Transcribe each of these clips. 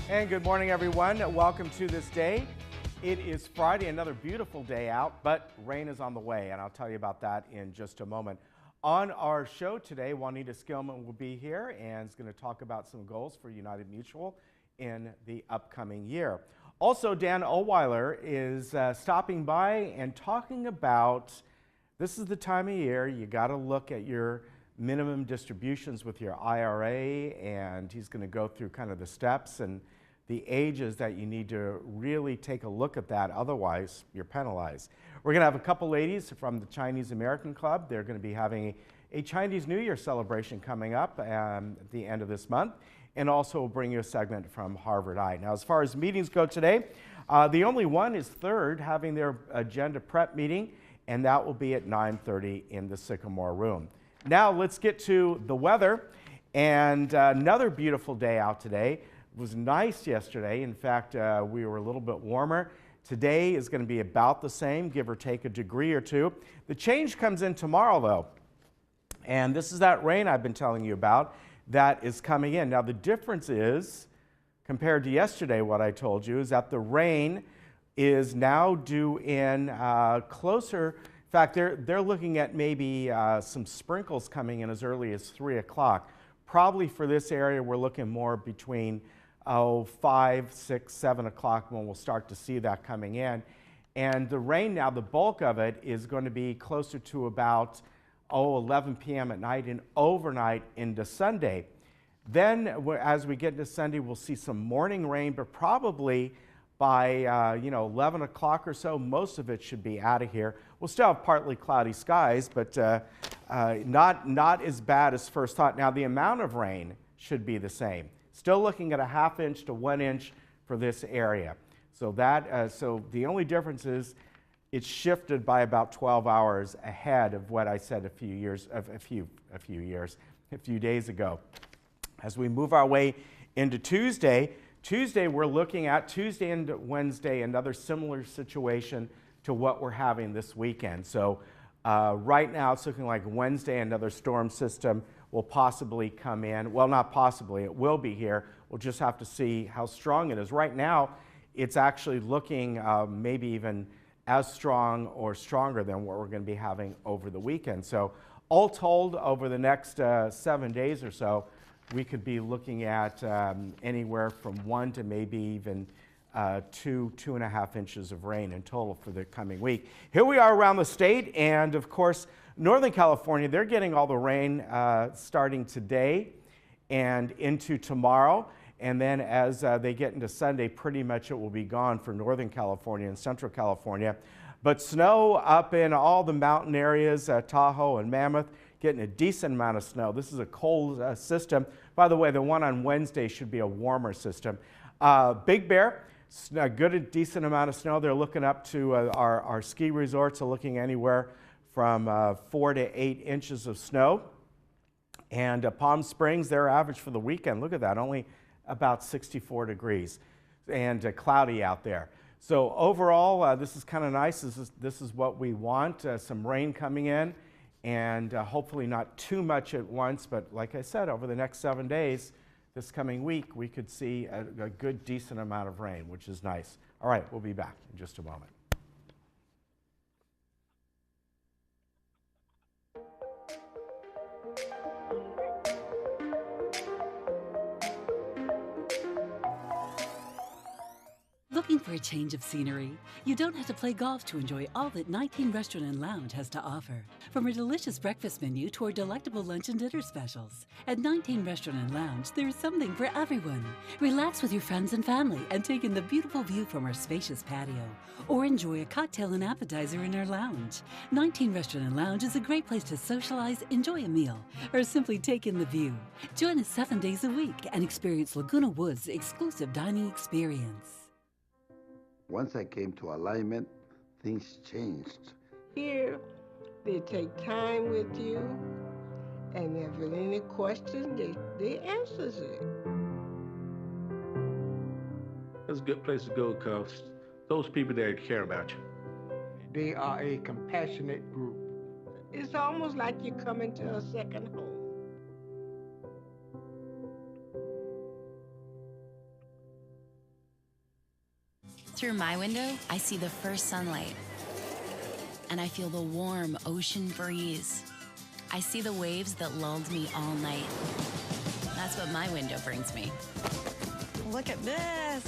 And good morning, everyone. Welcome to this day. It is Friday, another beautiful day out, but rain is on the way, and I'll tell you about that in just a moment. On our show today, Juanita Skillman will be here and is going to talk about some goals for United Mutual in the upcoming year. Also, Dan Oweiler is stopping by and talking about, this is the time of year you got to look at your minimum distributions with your IRA, and he's going to go through kind of the steps and the ages that you need to really take a look at that, otherwise you're penalized. We're going to have a couple ladies from the Chinese American Club. They're going to be having a Chinese New Year celebration coming up at the end of this month, and also we'll bring you a segment from Harvard Eye. Now, as far as meetings go today, the only one is Third having their agenda prep meeting, and that will be at 9:30 in the Sycamore Room. Now let's get to the weather, and another beautiful day out today. It was nice yesterday. In fact, we were a little bit warmer. Today is going to be about the same, give or take a degree or two. The change comes in tomorrow, though, and this is that rain I've been telling you about that is coming in. Now, the difference is, compared to yesterday, what I told you, is that the rain is now due in closer. In fact, they're looking at maybe some sprinkles coming in as early as 3 o'clock. Probably for this area, we're looking more between 5, 6, 7 o'clock when we'll start to see that coming in. And the rain now, the bulk of it is going to be closer to about 11 p.m. at night and overnight into Sunday. Then as we get into Sunday, we'll see some morning rain, but probably by 11 o'clock or so, most of it should be out of here. We'll still have partly cloudy skies, but not as bad as first thought. Now, the amount of rain should be the same. Still looking at a 1/2 inch to 1 inch for this area. So so the only difference is it's shifted by about 12 hours ahead of what I said a few days ago. As we move our way into Tuesday, we're looking at Tuesday and Wednesday, another similar situation to what we're having this weekend. So right now it's looking like Wednesday, another storm system will possibly come in. Well, not possibly, it will be here. We'll just have to see how strong it is. Right now, it's actually looking maybe even as strong or stronger than what we're going to be having over the weekend. So all told, over the next 7 days or so, we could be looking at anywhere from 1 to maybe even 2.5 inches of rain in total for the coming week. Here we are around the state, and of course, Northern California, they're getting all the rain starting today and into tomorrow. And then as they get into Sunday, pretty much it will be gone for Northern California and Central California. But snow up in all the mountain areas, Tahoe and Mammoth, getting a decent amount of snow. This is a cold system. By the way, the one on Wednesday should be a warmer system. Big Bear, a good, decent amount of snow. They're looking up to our ski resorts are looking anywhere from 4 to 8 inches of snow. And Palm Springs, their average for the weekend, look at that, only about 64 degrees and cloudy out there. So overall, this is kind of nice. This is what we want, some rain coming in, and hopefully not too much at once, but like I said, over the next 7 days, this coming week, we could see a good, decent amount of rain, which is nice. All right, we'll be back in just a moment. Looking for a change of scenery? You don't have to play golf to enjoy all that 19 Restaurant and Lounge has to offer. From a delicious breakfast menu to our delectable lunch and dinner specials. At 19 Restaurant and Lounge, there is something for everyone. Relax with your friends and family and take in the beautiful view from our spacious patio. Or enjoy a cocktail and appetizer in our lounge. 19 Restaurant and Lounge is a great place to socialize, enjoy a meal, or simply take in the view. Join us 7 days a week and experience Laguna Woods' exclusive dining experience. Once I came to alignment, things changed. Here, they take time with you, and if there's any question, they answers it. It's a good place to go because those people there care about you. They are a compassionate group. It's almost like you're coming to a second home. Through my window, I see the first sunlight, and I feel the warm ocean breeze. I see the waves that lulled me all night. That's what my window brings me. Look at this.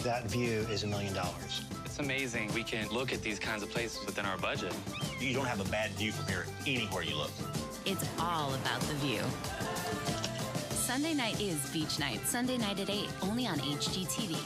That view is $1 million. It's amazing we can look at these kinds of places within our budget. You don't have a bad view from here anywhere you look. It's all about the view. Sunday night is beach night. Sunday night at 8, only on HGTV.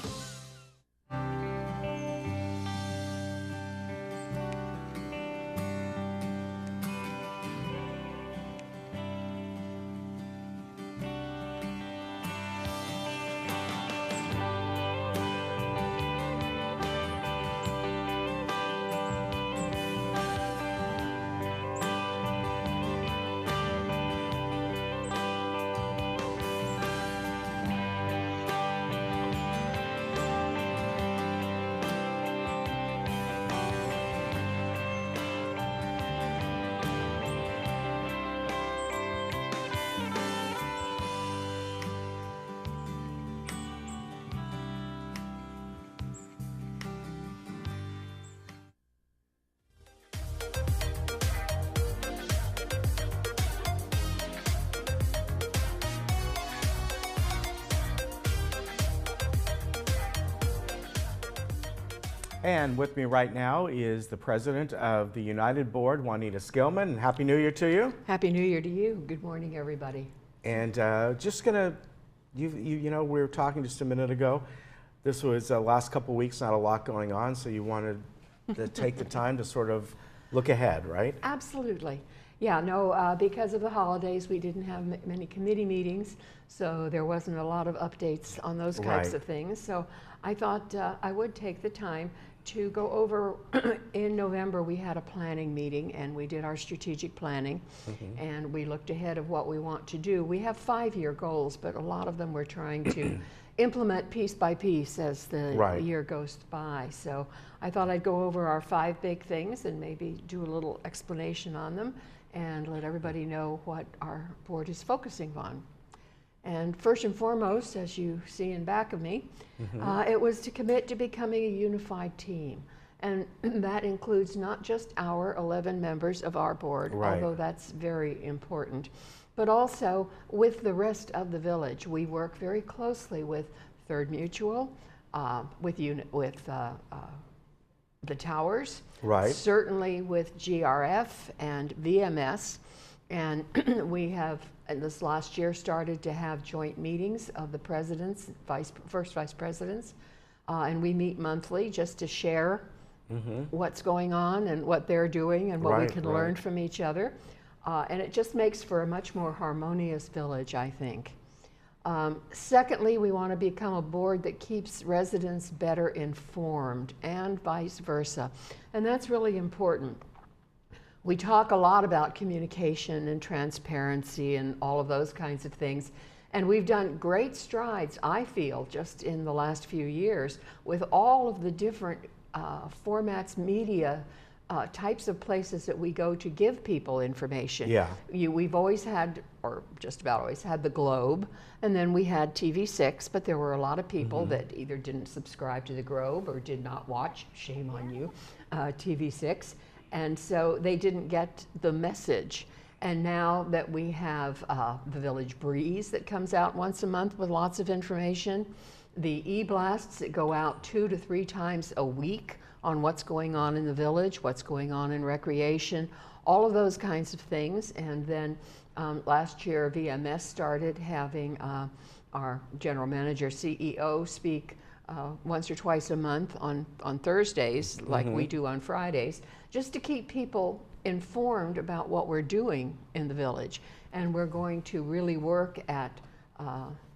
And with me right now is the president of the United Board, Juanita Skillman. And Happy New Year to you. Happy New Year to you. Good morning, everybody. And just gonna, you know, we were talking just a minute ago. This was the last couple of weeks, not a lot going on, so you wanted to take the time to sort of look ahead, right? Absolutely. Yeah, no, because of the holidays, we didn't have many committee meetings, so there wasn't a lot of updates on those types of things. So I thought I would take the time to go over. In November, we had a planning meeting and we did our strategic planning, and we looked ahead of what we want to do. We have 5-year goals, but a lot of them we're trying to implement piece by piece as the year goes by. So I thought I'd go over our 5 big things and maybe do a little explanation on them and let everybody know what our board is focusing on. And first and foremost, as you see in back of me, it was to commit to becoming a unified team. And that includes not just our 11 members of our board, although that's very important, but also with the rest of the village. We work very closely with Third Mutual, with the towers, certainly with GRF and VMS, and we have, in this last year, started to have joint meetings of the presidents, first vice presidents, and we meet monthly just to share what's going on and what they're doing and what we can learn from each other. And it just makes for a much more harmonious village, I think. Secondly, we want to become a board that keeps residents better informed and vice versa. And that's really important. We talk a lot about communication and transparency and all of those kinds of things. And we've done great strides, I feel, just in the last few years with all of the different formats, media, types of places that we go to give people information. We've always had, or just about always had, the Globe, and then we had TV6, but there were a lot of people that either didn't subscribe to the Globe or did not watch, shame on you, TV6, and so they didn't get the message. And now that we have the Village Breeze that comes out once a month with lots of information, the e-blasts that go out 2 to 3 times a week on what's going on in the village, what's going on in recreation, all of those kinds of things. And then last year, VMS started having our general manager, CEO, speak once or twice a month on Thursdays, like we do on Fridays, just to keep people informed about what we're doing in the village. And we're going to really work at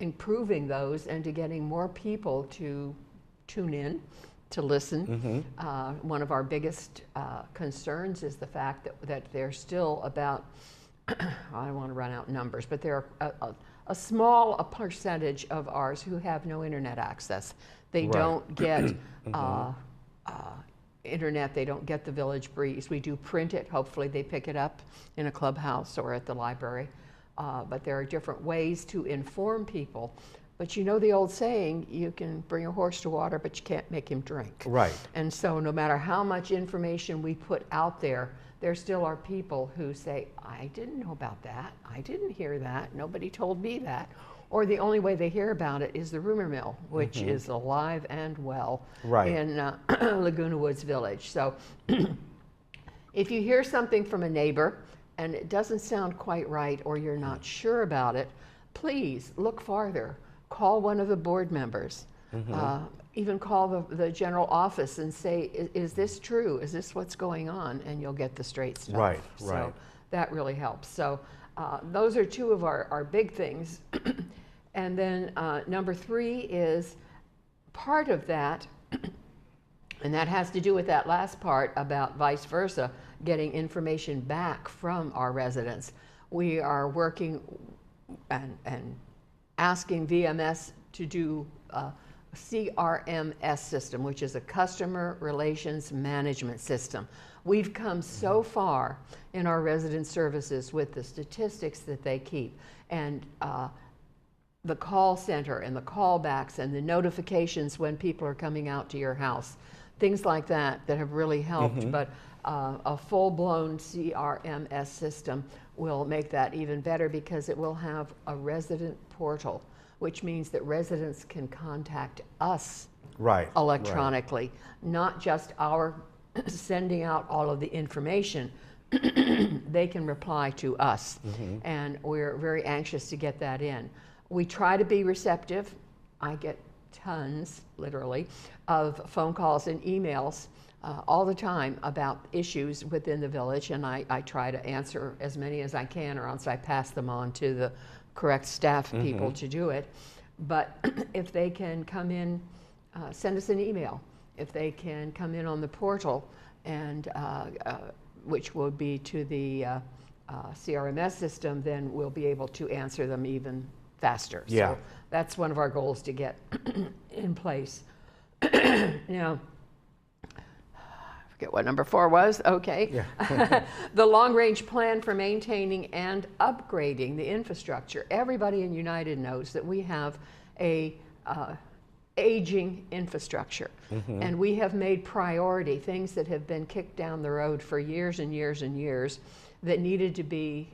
improving those and to getting more people to tune in, to listen. One of our biggest concerns is the fact that there's still about, I don't want to run out numbers, but there are a small percentage of ours who have no internet access. They don't get internet, they don't get the Village Breeze. We do print it, hopefully they pick it up in a clubhouse or at the library. But there are different ways to inform people. But you know the old saying, you can bring a horse to water, but you can't make him drink. Right. And so no matter how much information we put out there still are people who say, I didn't know about that. I didn't hear that. Nobody told me that. Or the only way they hear about it is the rumor mill, which is alive and well in Laguna Woods Village. So if you hear something from a neighbor and it doesn't sound quite right or you're not sure about it, please look farther. Call one of the board members. Even call the general office and say, is this true? Is this what's going on? And you'll get the straight stuff. Right. So that really helps. So those are two of our big things. And then number 3 is part of that, and that has to do with that last part about vice versa, getting information back from our residents. We are working and asking VMS to do a CRMS system, which is a customer relations management system. We've come so far in our resident services with the statistics that they keep, and the call center and the callbacks and the notifications when people are coming out to your house, things like that have really helped. But a full-blown CRMS system will make that even better because it will have a resident portal, which means that residents can contact us electronically, not just our sending out all of the information. They can reply to us, and we're very anxious to get that in. We try to be receptive. I get tons, literally, of phone calls and emails all the time about issues within the village, and I try to answer as many as I can, or else I pass them on to the correct staff people to do it. But if they can come in, send us an email. If they can come in on the portal, and which will be to the CRMS system, then we'll be able to answer them even faster. So that's one of our goals to get in place. Now, I forget what number 4 was. Okay. The long-range plan for maintaining and upgrading the infrastructure. Everybody in United knows that we have a aging infrastructure, and we have made priority things that have been kicked down the road for years and years and years that needed to be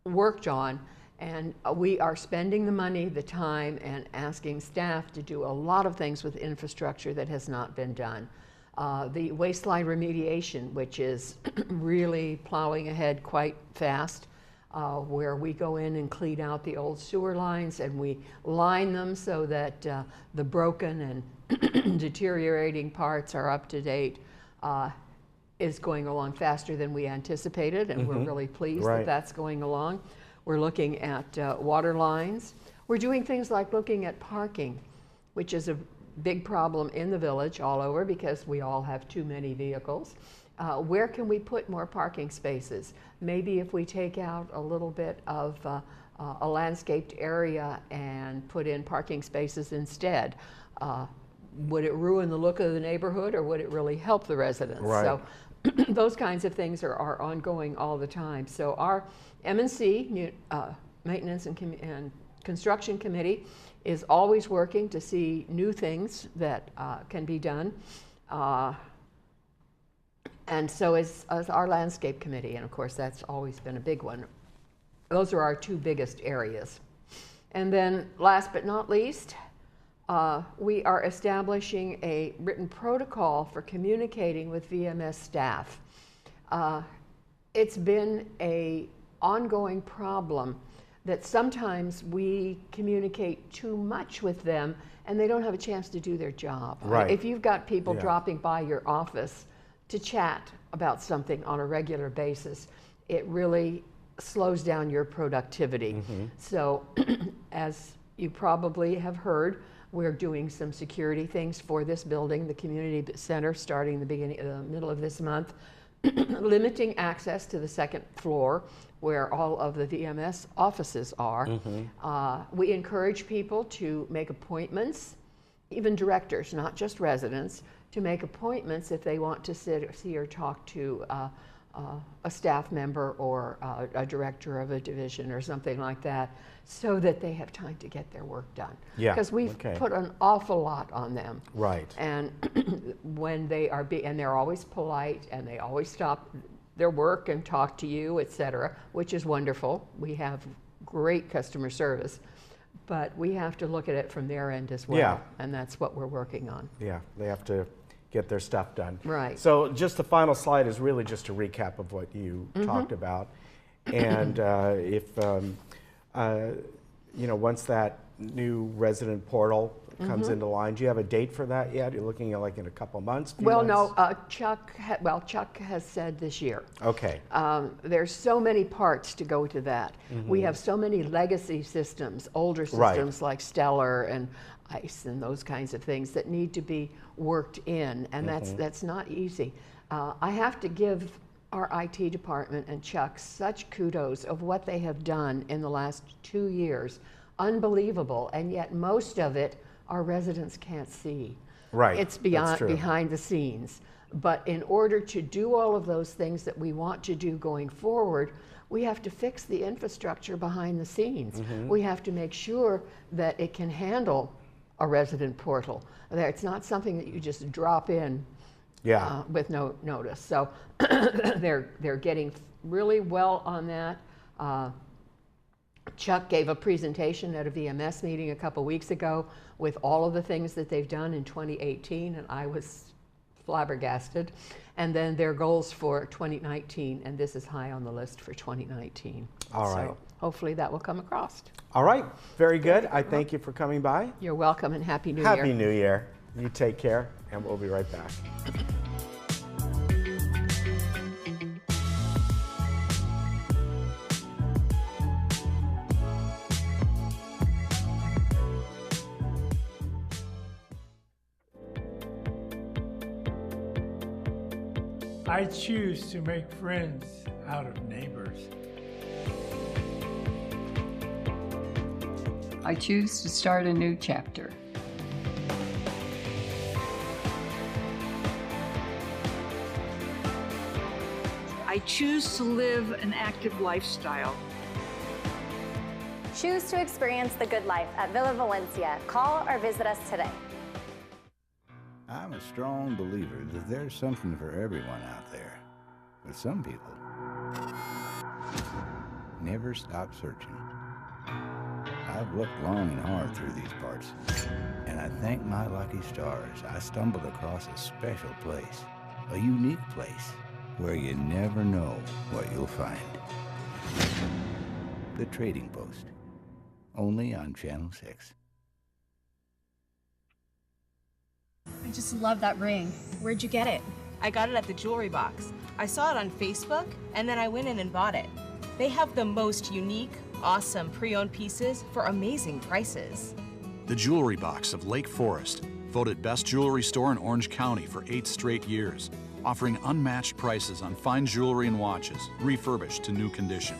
worked on. And we are spending the money, the time, and asking staff to do a lot of things with infrastructure that has not been done. The waistline remediation, which is really plowing ahead quite fast, where we go in and clean out the old sewer lines and we line them so that the broken and deteriorating parts are up to date, is going along faster than we anticipated, and we're really pleased that that's going along. We're looking at water lines. We're doing things like looking at parking, which is a big problem in the village all over because we all have too many vehicles. Where can we put more parking spaces? Maybe if we take out a little bit of a landscaped area and put in parking spaces instead. Would it ruin the look of the neighborhood, or would it really help the residents? So those kinds of things are ongoing all the time. So our M&C, Maintenance and Construction Committee, is always working to see new things that can be done. And so is our Landscape Committee, and of course that's always been a big one. Those are our 2 biggest areas. And then last but not least, we are establishing a written protocol for communicating with VMS staff. It's been an ongoing problem that sometimes we communicate too much with them and they don't have a chance to do their job. If you've got people dropping by your office to chat about something on a regular basis, it really slows down your productivity. So as you probably have heard, we're doing some security things for this building, the community center, starting the middle of this month, limiting access to the 2nd floor where all of the VMS offices are. We encourage people to make appointments, even directors, not just residents, to make appointments if they want to see or talk to a staff member or a director of a division or something like that, so that they have time to get their work done. Yeah. Because we've put an awful lot on them. Right. And when they are, and they're always polite, and they always stop their work and talk to you, etc., which is wonderful. We have great customer service, but we have to look at it from their end as well. Yeah. And that's what we're working on. Yeah, they have to get their stuff done. Right. So just the final slide is really just a recap of what you talked about. And if, you know, once that new resident portal comes into line, do you have a date for that yet? You're looking at like in a couple months? Well, months? no, Chuck has said this year. Okay. There's so many parts to go to that. We have so many legacy systems, older systems like Stellar and ICE and those kinds of things that need to be worked in, and that's not easy. I have to give our IT department and Chuck such kudos of what they have done in the last 2 years. Unbelievable, and yet most of it our residents can't see. Right. It's behind the scenes. But in order to do all of those things that we want to do going forward, we have to fix the infrastructure behind the scenes. We have to make sure that it can handle a resident portal. It's not something that you just drop in with no notice. So they're getting really well on that. Chuck gave a presentation at a VMS meeting a couple weeks ago with all of the things that they've done in 2018, and I was flabbergasted. And then their goals for 2019, and this is high on the list for 2019. All right. So hopefully that will come across. All right, very good. I thank you for coming by. You're welcome, and Happy New Year. Happy New Year. You take care, and we'll be right back. I choose to make friends out of neighbors. I choose to start a new chapter. I choose to live an active lifestyle. Choose to experience the good life at Villa Valencia. Call or visit us today. I'm a strong believer that there's something for everyone out there. But some people never stop searching. I've looked long and hard through these parts, and I thank my lucky stars I stumbled across a special place, a unique place, where you never know what you'll find. The Trading Post, only on Channel 6. I just love that ring. Where'd you get it? I got it at the jewelry box. I saw it on Facebook, and then I went in and bought it. They have the most unique, awesome pre-owned pieces for amazing prices. The Jewelry Box of Lake Forest, voted best jewelry store in Orange County for 8 straight years, offering unmatched prices on fine jewelry and watches, refurbished to new condition.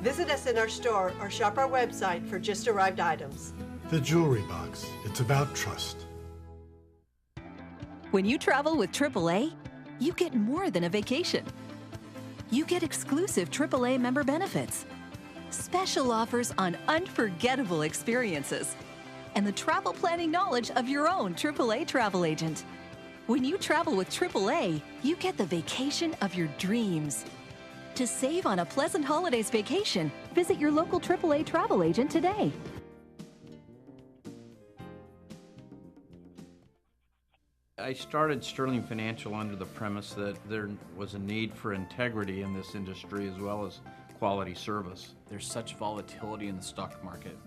Visit us in our store or shop our website for just arrived items. The Jewelry Box. It's about trust. When you travel with AAA, you get more than a vacation. You get exclusive AAA member benefits, special offers on unforgettable experiences, and the travel planning knowledge of your own AAA travel agent. When you travel with AAA, you get the vacation of your dreams. To save on a pleasant holidays vacation, visit your local AAA travel agent today. I started Sterling Financial under the premise that there was a need for integrity in this industry as well as quality service. There's such volatility in the stock market.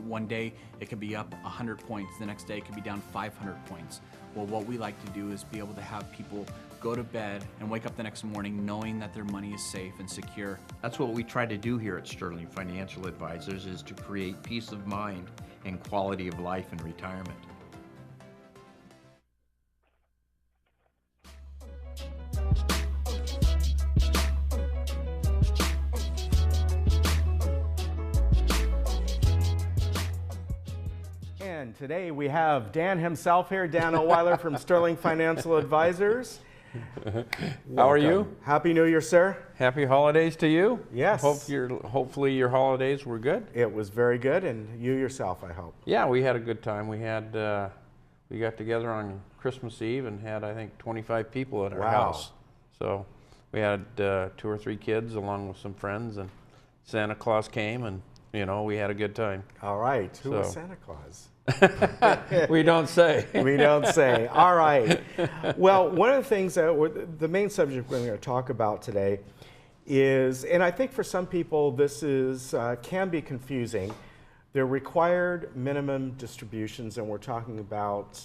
One day it could be up 100 points, the next day it could be down 500 points. Well, what we like to do is be able to have people go to bed and wake up the next morning knowing that their money is safe and secure. That's what we try to do here at Sterling Financial Advisors, is to create peace of mind and quality of life in retirement. And today we have Dan himself here, Dan Ohlweiler from Sterling Financial Advisors. How are you? Happy New Year, sir. Happy holidays to you. Yes. Hopefully your holidays were good. It was very good, and you yourself, I hope. Yeah, we had a good time. We got together on Christmas Eve and had, I think, 25 people at our house. So we had 2 or 3 kids along with some friends, and Santa Claus came, and we had a good time. All right. Who was Santa Claus? We don't say. We don't say. All right. Well, one of the things that the main subject we're going to talk about today is, and I think for some people this is can be confusing, they're required minimum distributions, and we're talking about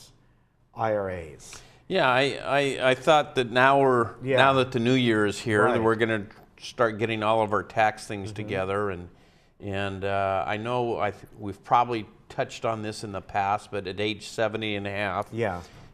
IRAs. Yeah, I thought that now that the new year is here, that we're going to start getting all of our tax things together, and I know we've probably touched on this in the past, but at age 70 and a half,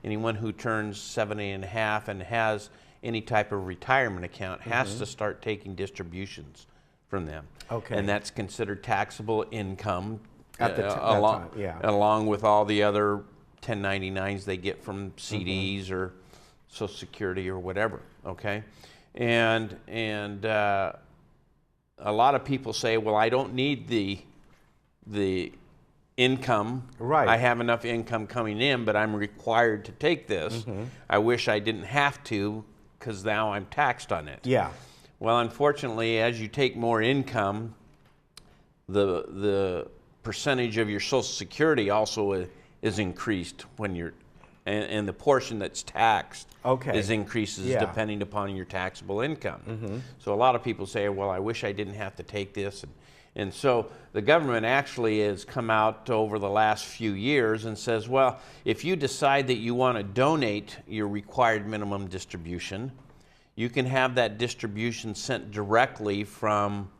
anyone who turns 70 and a half and has any type of retirement account has to start taking distributions from them. Okay. And that's considered taxable income at the time, along with all the other 1099s they get from CDs or Social Security or whatever, okay? And a lot of people say, well, I don't need the income. Right. I have enough income coming in, but I'm required to take this. I wish I didn't have to, because now I'm taxed on it. Yeah. Well, unfortunately, as you take more income, the percentage of your Social Security also is increased when you're, and the portion that's taxed increases depending upon your taxable income. So a lot of people say, well, I wish I didn't have to take this. And so the government actually has come out over the last few years and says, well, if you decide that you want to donate your required minimum distribution, you can have that distribution sent directly from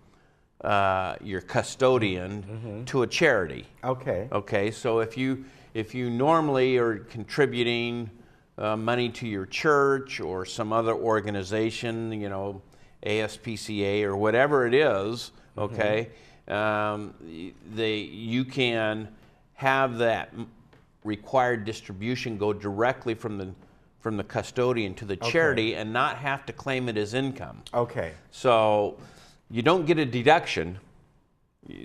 your custodian to a charity. Okay. Okay, so if you normally are contributing money to your church or some other organization, ASPCA or whatever it is, okay, you can have that required distribution go directly from the custodian to the charity and not have to claim it as income. Okay. So you don't get a deduction.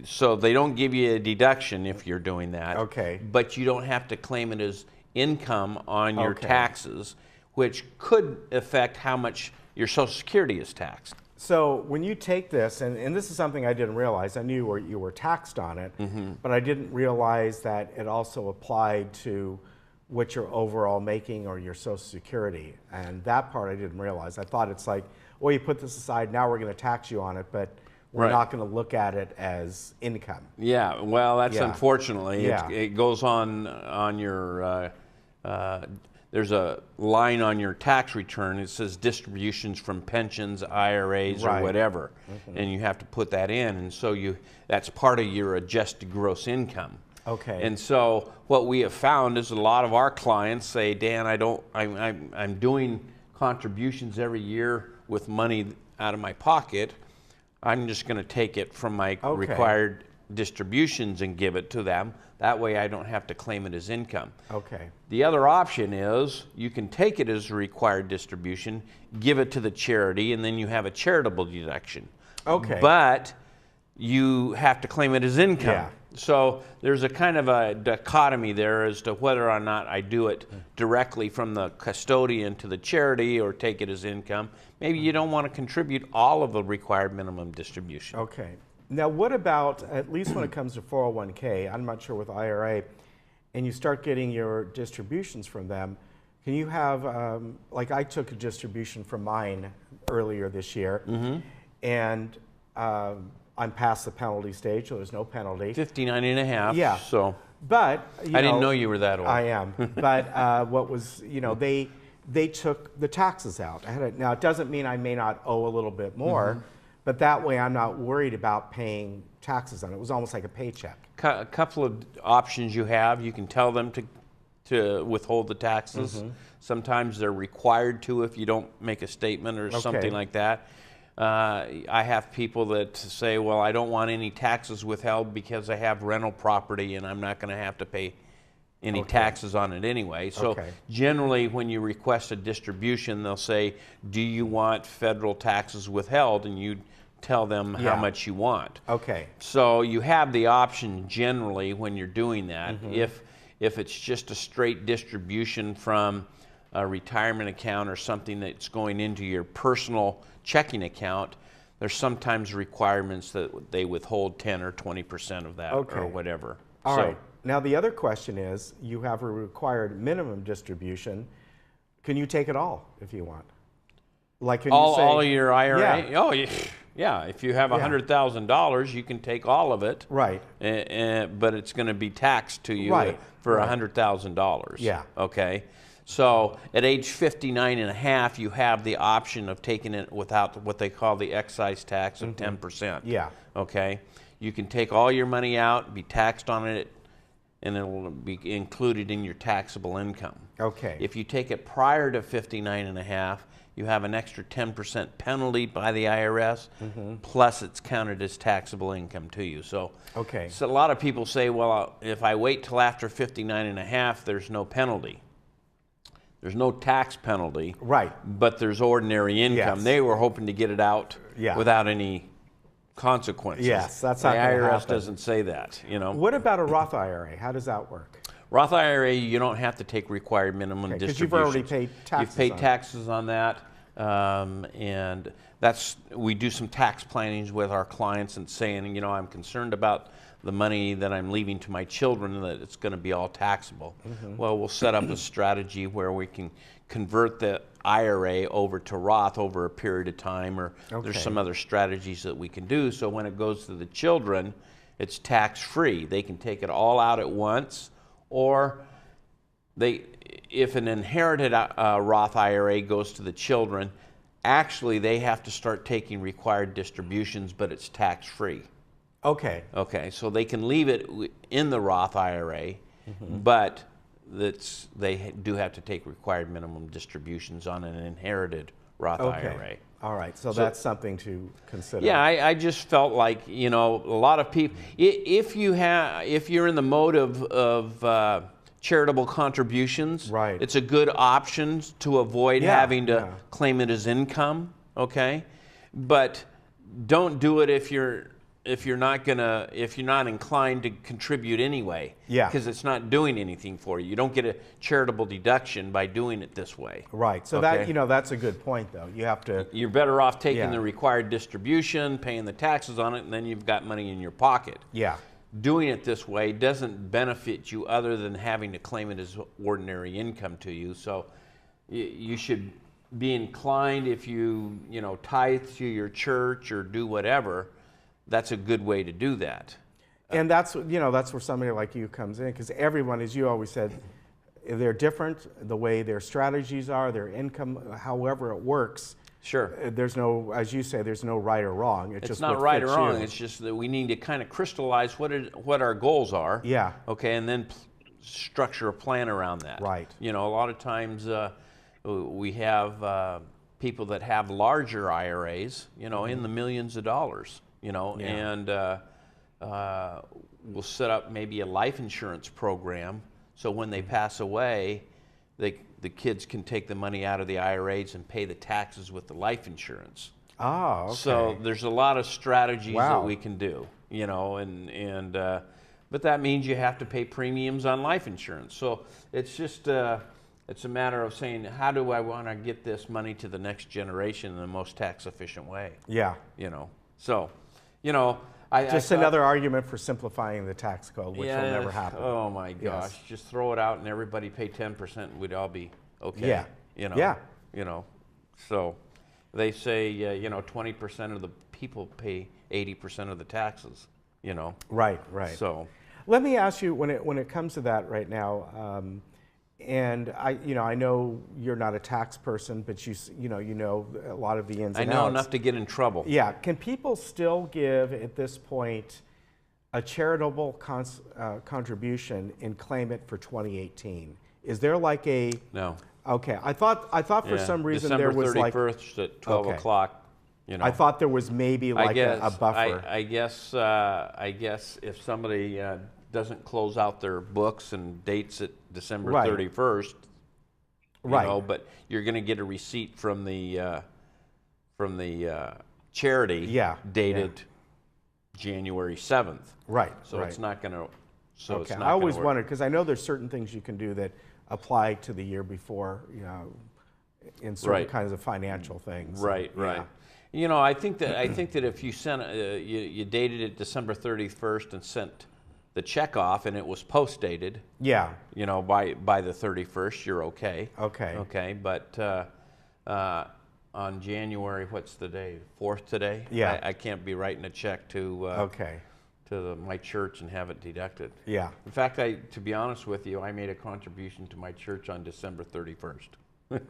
So they don't give you a deduction if you're doing that. Okay. But you don't have to claim it as income on your taxes, which could affect how much your Social Security is taxed. So when you take this, and this is something I didn't realize, I knew you were taxed on it, but I didn't realize that it also applied to what you're overall making or your Social Security. And that part I didn't realize. I thought it's like, well, you put this aside, now we're going to tax you on it, but we're not going to look at it as income. Yeah, well, that's unfortunately. It goes on your, there's a line on your tax return. It says distributions from pensions, IRAs, or whatever. And you have to put that in. And so that's part of your adjusted gross income. Okay. And so what we have found is a lot of our clients say, Dan, I'm doing contributions every year with money out of my pocket. I'm just going to take it from my required distributions and give it to them. That way I don't have to claim it as income. Okay. The other option is you can take it as a required distribution, give it to the charity, and then you have a charitable deduction. Okay. But you have to claim it as income. Yeah. So there's a kind of a dichotomy there as to whether or not I do it directly from the custodian to the charity or take it as income. Maybe you don't want to contribute all of the required minimum distribution. Okay. Now what about, at least when it comes to 401k, I'm not sure with IRA, and you start getting your distributions from them, can you have, like I took a distribution from mine earlier this year, and I'm past the penalty stage, so there's no penalty. 59 and a half. Yeah. So. But, I didn't know you were that old. I am. But what was, they took the taxes out. Now, it doesn't mean I may not owe a little bit more, but that way I'm not worried about paying taxes on it. It was almost like a paycheck. A couple of options you have. You can tell them to withhold the taxes. Sometimes they're required to if you don't make a statement or something like that. I have people that say, well, I don't want any taxes withheld because I have rental property and I'm not going to have to pay any taxes on it anyway. So generally when you request a distribution, they'll say, do you want federal taxes withheld? And you tell them how much you want. Okay. So you have the option generally when you're doing that. If it's just a straight distribution from a retirement account or something that's going into your personal checking account, there's sometimes requirements that they withhold 10 or 20% of that or whatever. All right. Now the other question is, you have a required minimum distribution. Can you take it all if you want? Like can you say, all of your IRA? Oh, yeah. If you have $100,000, you can take all of it. Right. But it's going to be taxed to you for $100,000. Yeah. Okay. So at age 59 and a half, you have the option of taking it without what they call the excise tax of 10%. Yeah. Okay. You can take all your money out, be taxed on it, and it will be included in your taxable income. Okay. If you take it prior to 59 and a half, you have an extra 10% penalty by the IRS, plus it's counted as taxable income to you. So, so a lot of people say, well, if I wait till after 59 and a half, there's no penalty. There's no tax penalty, but there's ordinary income. Yes. They were hoping to get it out without any consequences. Yes, that's not going to happen. The IRS happen. doesn't say that, you know. What about a Roth IRA? How does that work? Roth IRA, you don't have to take required minimum distributions. Because you've already paid taxes. You've paid taxes on that, and we do some tax plannings with our clients and saying, you know, I'm concerned about the money that I'm leaving to my children, that it's going to be all taxable. Well, we'll set up a strategy where we can convert the IRA over to Roth over a period of time, or there's some other strategies that we can do. So when it goes to the children, it's tax-free. They can take it all out at once, or if an inherited Roth IRA goes to the children, actually they have to start taking required distributions, but it's tax-free. Okay. Okay, so they can leave it in the Roth IRA, but they do have to take required minimum distributions on an inherited Roth IRA. All right, so that's something to consider. Yeah, I just felt like, you know, a lot of people, if you're in the mode of charitable contributions, it's a good option to avoid having to claim it as income, okay? But don't do it if you're not inclined to contribute anyway. Yeah. Because it's not doing anything for you. You don't get a charitable deduction by doing it this way. Right. So that, you know, that's a good point though. You have to. You're better off taking the required distribution, paying the taxes on it, and then you've got money in your pocket. Yeah. Doing it this way doesn't benefit you other than having to claim it as ordinary income to you. So you should be inclined, if you tithe to your church or do whatever, that's a good way to do that. And that's where somebody like you comes in, because everyone, as you always said, they're different, the way their strategies are, their income, however it works. Sure. There's no, as you say, there's no right or wrong. It's just not right or wrong. It's just that we need to kind of crystallize what our goals are. Yeah. Okay, and then structure a plan around that. Right. You know, a lot of times we have people that have larger IRAs, you know, in the millions of dollars. You know, and we'll set up maybe a life insurance program, so when they pass away, the kids can take the money out of the IRAs and pay the taxes with the life insurance. Oh, okay. So there's a lot of strategies that we can do, you know, but that means you have to pay premiums on life insurance. So it's just it's a matter of saying, how do I want to get this money to the next generation in the most tax efficient way? Yeah. You know, so. You know, another argument for simplifying the tax code, which will never happen. Oh my gosh! Yes. Just throw it out and everybody pay 10%, and we'd all be okay. Yeah. You know. Yeah. You know, so they say 20% of the people pay 80% of the taxes. You know. Right. Right. So, let me ask you, when it comes to that right now. And I know you're not a tax person, but you know a lot of the ins and outs. I know enough to get in trouble. Yeah. Can people still give at this point a charitable contribution and claim it for 2018? Is there like a no? Okay. I thought for some reason December there was 31st at 12 o'clock. You know. I thought there was maybe like a buffer. I guess if somebody doesn't close out their books and dates it December Right. 31st, you Right. know, but you're going to get a receipt from the charity dated January 7th. Right. So right. it's not going to. So it's Okay. not I always gonna work. wondered, because I know there's certain things you can do that apply to the year before, you know, in certain Right. kinds of financial things. Right, Yeah. right. You know, I think that if you sent you dated it December 31st and sent the check off and it was post dated, Yeah. you know, by the 31st, you're okay. Okay. Okay, but on January, what's the day? 4th today? Yeah. I can't be writing a check to Okay. to my church and have it deducted. Yeah. In fact, to be honest with you, I made a contribution to my church on December 31st.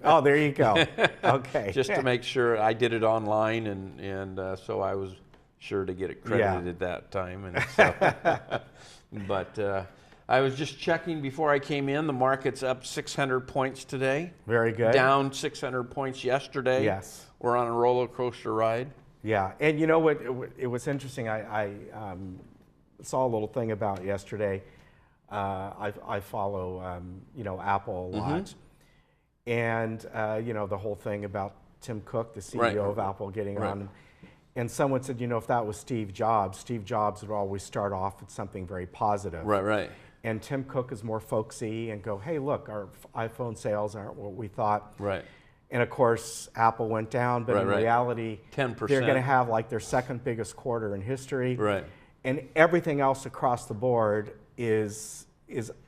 Oh, there you go. Okay. Just to make sure. I did it online, and so I was sure to get it credited at that time. And so, but I was just checking before I came in. The market's up 600 points today. Very good. Down 600 points yesterday. Yes. We're on a roller coaster ride. Yeah, and you know what? It was interesting. I saw a little thing about yesterday. I follow you know, Apple a lot, and you know, the whole thing about Tim Cook, the CEO of Apple, getting on. And someone said, you know, if that was Steve Jobs would always start off with something very positive. Right, right. And Tim Cook is more folksy and go, hey, look, our iPhone sales aren't what we thought. Right. And of course, Apple went down, but in reality, 10%. they're going to have like their second biggest quarter in history. Right. And everything else across the board is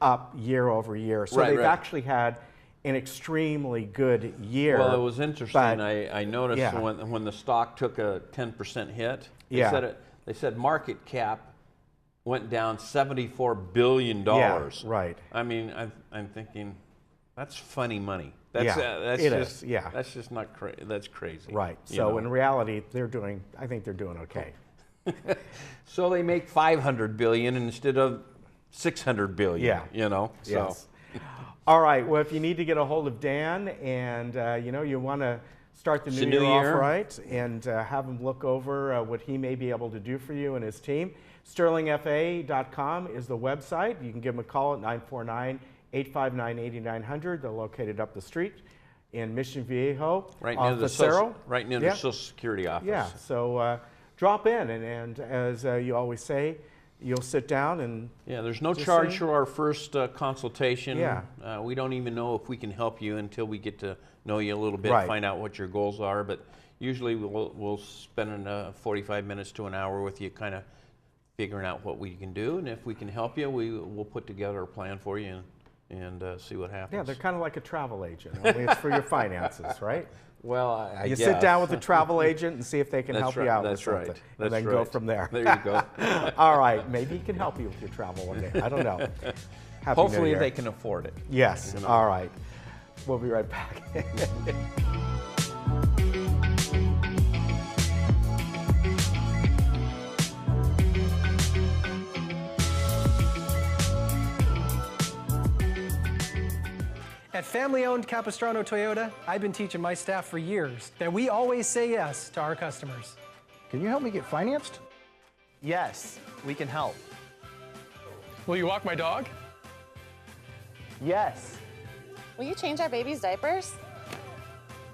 up year over year. So they've actually had an extremely good year. Well, it was interesting. I noticed when the stock took a 10% hit, they said market cap went down $74 billion. Yeah, right. I mean, I'm thinking, that's funny money. That's that's just not crazy. That's crazy. Right. So in reality, I think they're doing okay. So they make $500 billion instead of $600 billion. Yeah. You know. So. Yes. All right. Well, if you need to get a hold of Dan and you know, you want to start the new year off right and have him look over what he may be able to do for you and his team, sterlingfa.com is the website. You can give him a call at 949-859-8900. They're located up the street in Mission Viejo. Right near the Social Security office. Yeah. So drop in and as you always say, you'll sit down and there's no charge for our first consultation. Yeah. We don't even know if we can help you until we get to know you a little bit, find out what your goals are. But usually we'll spend 45 minutes to an hour with you, kind of figuring out what we can do, and if we can help you, we'll put together a plan for you and see what happens. Yeah, they're kind of like a travel agent. Only it's for your finances, right? Well, I you guess. sit down with a travel agent and see if they can help you out with something. And then go from there. There you go. All right. Maybe he can help you with your travel one day. I don't know. Hopefully they can afford it. Yes. You know. All right. We'll be right back. At family-owned Capistrano Toyota, I've been teaching my staff for years that we always say yes to our customers. Can you help me get financed? Yes, we can help. Will you walk my dog? Yes. Will you change our baby's diapers?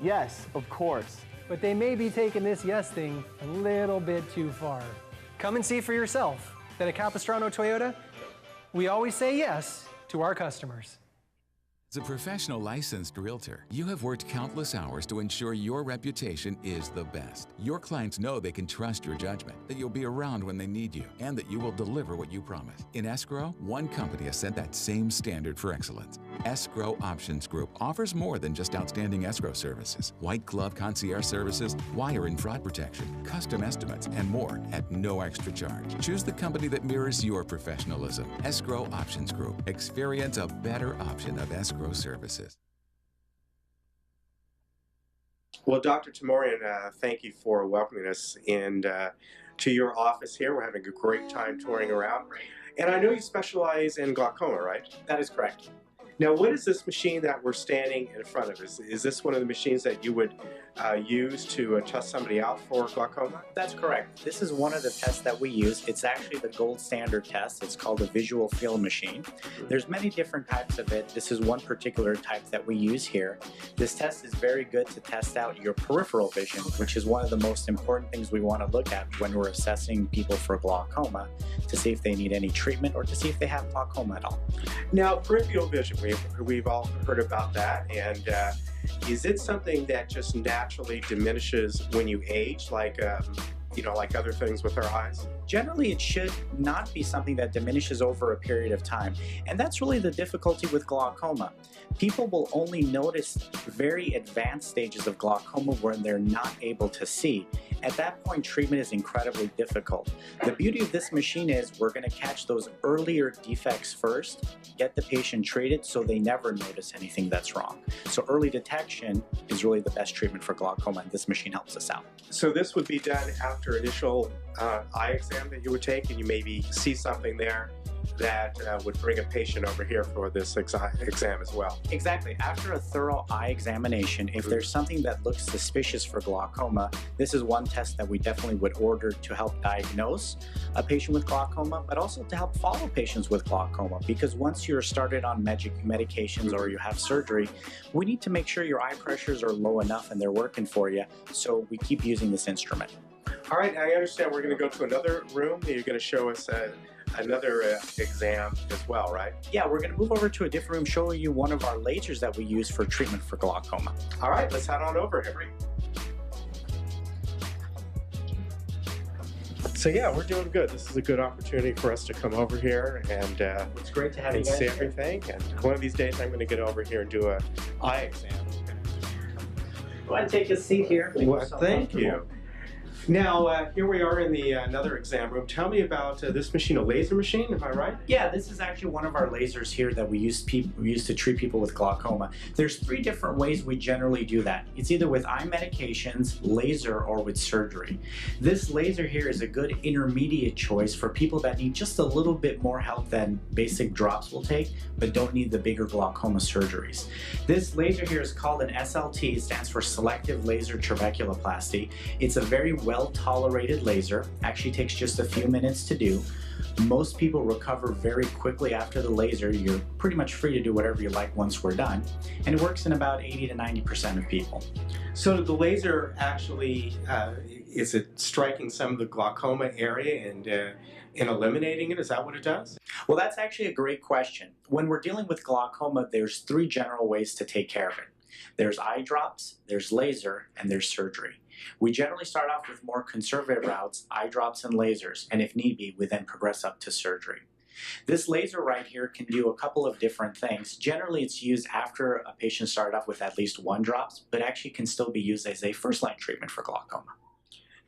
Yes, of course. But they may be taking this yes thing a little bit too far. Come and see for yourself that at Capistrano Toyota, we always say yes to our customers. As a professional licensed realtor, you have worked countless hours to ensure your reputation is the best. Your clients know they can trust your judgment, that you'll be around when they need you, and that you will deliver what you promise. In escrow, one company has set that same standard for excellence. Escrow Options Group offers more than just outstanding escrow services. White glove concierge services, wire and fraud protection, custom estimates, and more at no extra charge. Choose the company that mirrors your professionalism. Escrow Options Group. Experience a better option of escrow services. Well, Dr. Tamorian, thank you for welcoming us to your office here. We're having a great time touring around. And I know you specialize in glaucoma, right? That is correct. Now, what is this machine that we're standing in front of? Is this one of the machines that you would use to test somebody out for glaucoma? That's correct. This is one of the tests that we use. It's actually the gold standard test. It's called a visual field machine. There's many different types of it. This is one particular type that we use here. This test is very good to test out your peripheral vision, which is one of the most important things we want to look at when we're assessing people for glaucoma, to see if they need any treatment or to see if they have glaucoma at all. Now, peripheral vision, we've all heard about that, and is it something that just naturally diminishes when you age, like like other things with our eyes? Generally, it should not be something that diminishes over a period of time, and that's really the difficulty with glaucoma. People will only notice very advanced stages of glaucoma when they're not able to see. At that point, treatment is incredibly difficult. The beauty of this machine is we're going to catch those earlier defects first, get the patient treated so they never notice anything that's wrong. So early detection is really the best treatment for glaucoma, and this machine helps us out. So this would be done after initial eye exam that you would take, and you maybe see something there that would bring a patient over here for this exam as well. Exactly. After a thorough eye examination, if there's something that looks suspicious for glaucoma, this is one test that we definitely would order to help diagnose a patient with glaucoma, but also to help follow patients with glaucoma, because once you're started on medications or you have surgery, we need to make sure your eye pressures are low enough and they're working for you, so we keep using this instrument. All right, I understand we're going to go to another room. You're going to show us another exam as well, right? Yeah, we're going to move over to a different room, show you one of our lasers that we use for treatment for glaucoma. All right, let's head on over, Henry. So yeah, we're doing good. This is a good opportunity for us to come over here and it's great to have and you guys see here. everything. And one of these days, I'm going to get over here and do an eye exam. Go ahead and take a seat here. Well, thank you. Now, here we are in the another exam room. Tell me about this machine, a laser machine, am I right? Yeah, this is actually one of our lasers here that we use to treat people with glaucoma. There's 3 different ways we generally do that. It's either with eye medications, laser, or with surgery. This laser here is a good intermediate choice for people that need just a little bit more help than basic drops will take, but don't need the bigger glaucoma surgeries. This laser here is called an SLT. It stands for Selective Laser Trabeculoplasty. It's a very well-tolerated laser. Actually takes just a few minutes to do. Most people recover very quickly after the laser. You're pretty much free to do whatever you like once we're done. And it works in about 80 to 90% of people. So the laser actually, is it striking some of the glaucoma area and eliminating it? Is that what it does? Well, that's actually a great question. When we're dealing with glaucoma, there's 3 general ways to take care of it. There's eye drops, there's laser, and there's surgery. We generally start off with more conservative routes, eye drops and lasers, and if need be, we then progress up to surgery. This laser right here can do a couple of different things. Generally, it's used after a patient started off with at least 1 drops, but actually can still be used as a first-line treatment for glaucoma.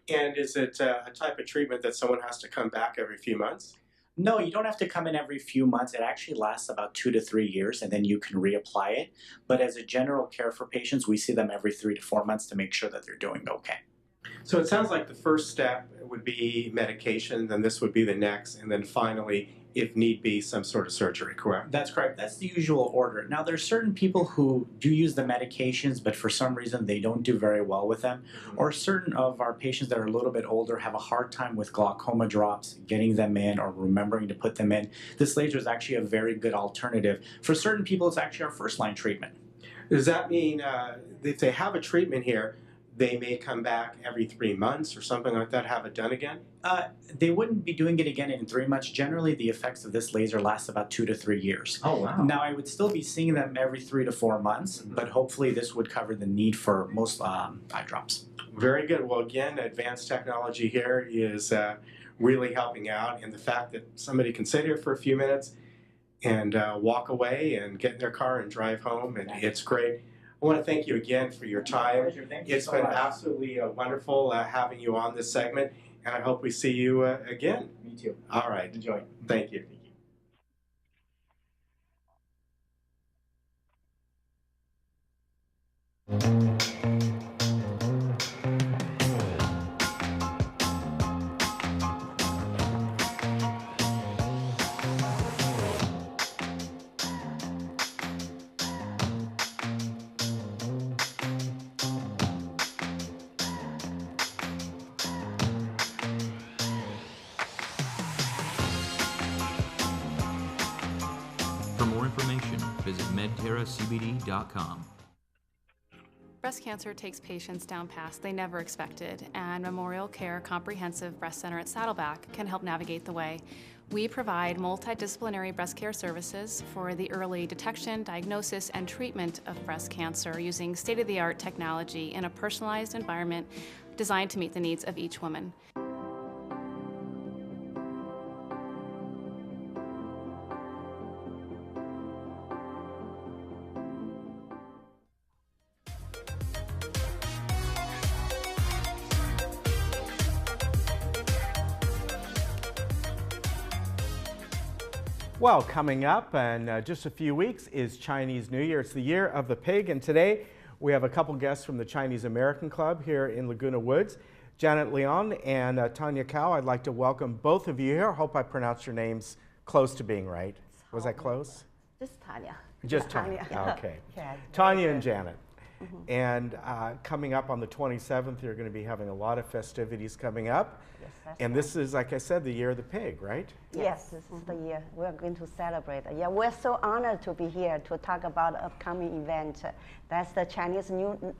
And is it a type of treatment that someone has to come back every few months? No, you don't have to come in every few months. It actually lasts about 2 to 3 years, and then you can reapply it. But as a general care for patients, we see them every 3 to 4 months to make sure that they're doing okay. So it sounds like the first step would be medication, then this would be the next, and then finally, if need be, some sort of surgery, correct? That's correct. That's the usual order. Now, there's certain people who do use the medications, but for some reason they don't do very well with them. Or certain of our patients that are a little bit older have a hard time with glaucoma drops, getting them in or remembering to put them in. This laser is actually a very good alternative. For certain people, it's actually our first-line treatment. Does that mean if they have a treatment here, they may come back every 3 months or something like that, have it done again? They wouldn't be doing it again in 3 months. Generally, the effects of this laser last about 2 to 3 years. Oh, wow. Now, I would still be seeing them every 3 to 4 months, but hopefully this would cover the need for most eye drops. Very good. Well, again, advanced technology here is really helping out, and the fact that somebody can sit here for a few minutes and walk away and get in their car and drive home, and it's great. I want to thank you again for your time. It's been absolutely wonderful having you on this segment, and I hope we see you again. Me too. All right. Enjoy. Thank you. For more information, visit medterracbd.com. Breast cancer takes patients down paths they never expected, and Memorial Care Comprehensive Breast Center at Saddleback can help navigate the way. We provide multidisciplinary breast care services for the early detection, diagnosis, and treatment of breast cancer using state-of-the-art technology in a personalized environment designed to meet the needs of each woman. Well, coming up in just a few weeks is Chinese New Year. It's the year of the pig, and today we have a couple guests from the Chinese American Club here in Laguna Woods. Janet Leon and Tanya Cao, I'd like to welcome both of you here. I hope I pronounced your names close to being right. Was that close? Just Tanya. Just Tanya. Okay. Tanya and Janet. And coming up on the 27th, you're going to be having a lot of festivities coming up. Yes, and this is, like I said, the year of the pig, right? Yes, this is the year we're going to celebrate. Yeah, we're so honored to be here to talk about the upcoming event. That's the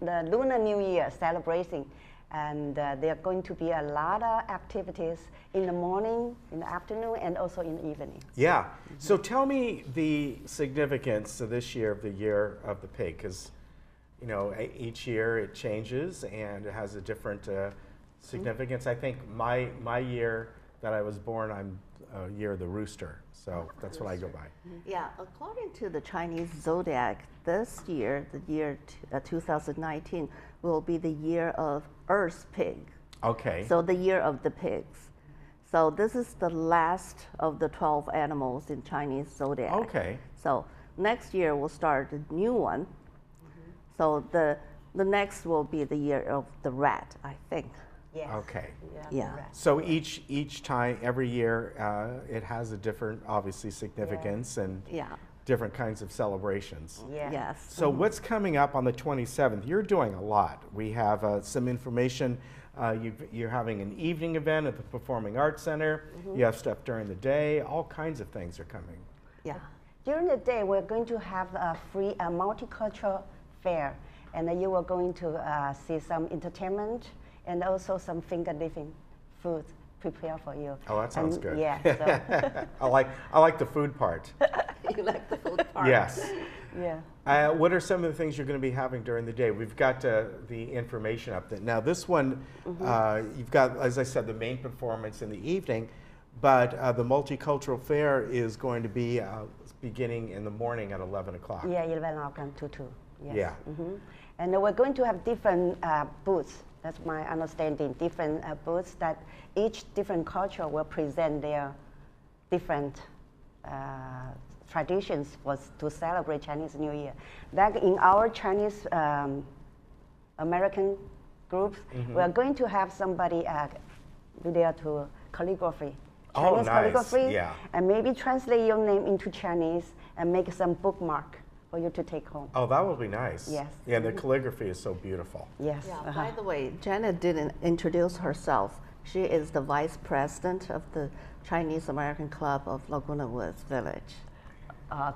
the Lunar New Year celebration. And there are going to be a lot of activities in the morning, in the afternoon, and also in the evening. Yeah. So tell me the significance of this year of the year of the pig, because you know, each year it changes and it has a different significance. I think my year that I was born, I'm year of the rooster, so that's what I go by. Yeah, according to the Chinese zodiac, this year, the year 2019, will be the year of Earth's pig. Okay. So the year of the pigs. So this is the last of the 12 animals in Chinese zodiac. Okay. So next year we'll start a new one. So the next will be the year of the rat, I think. Yes. Okay. Yeah. So each time, every year, it has a different, obviously, significance and different kinds of celebrations. Yes. So what's coming up on the 27th? You're doing a lot. We have some information. You're having an evening event at the Performing Arts Center. You have stuff during the day. All kinds of things are coming. Yeah. During the day, we're going to have a free multicultural fair, and you are going to see some entertainment and also some finger lifting food prepared for you. Oh, that sounds good. Yeah. So. I like the food part. You like the food part? Yes. Yeah. What are some of the things you're going to be having during the day? We've got the information up there. Now this one, you've got, as I said, the main performance in the evening, but the multicultural fair is going to be beginning in the morning at 11 o'clock. Yeah, 11 o'clock to 2. Yes. Yeah. And we're going to have different booths. That's my understanding. Different booths that each different culture will present their different traditions to celebrate Chinese New Year. Like in our Chinese American groups, we're going to have somebody be there to calligraphy. Chinese calligraphy, and maybe translate your name into Chinese and make some bookmark for you to take home. Oh, that would be nice. Yes. Yeah, the calligraphy is so beautiful. Yes. Yeah, by the way, Janet didn't introduce herself. She is the vice president of the Chinese American Club of Laguna Woods Village.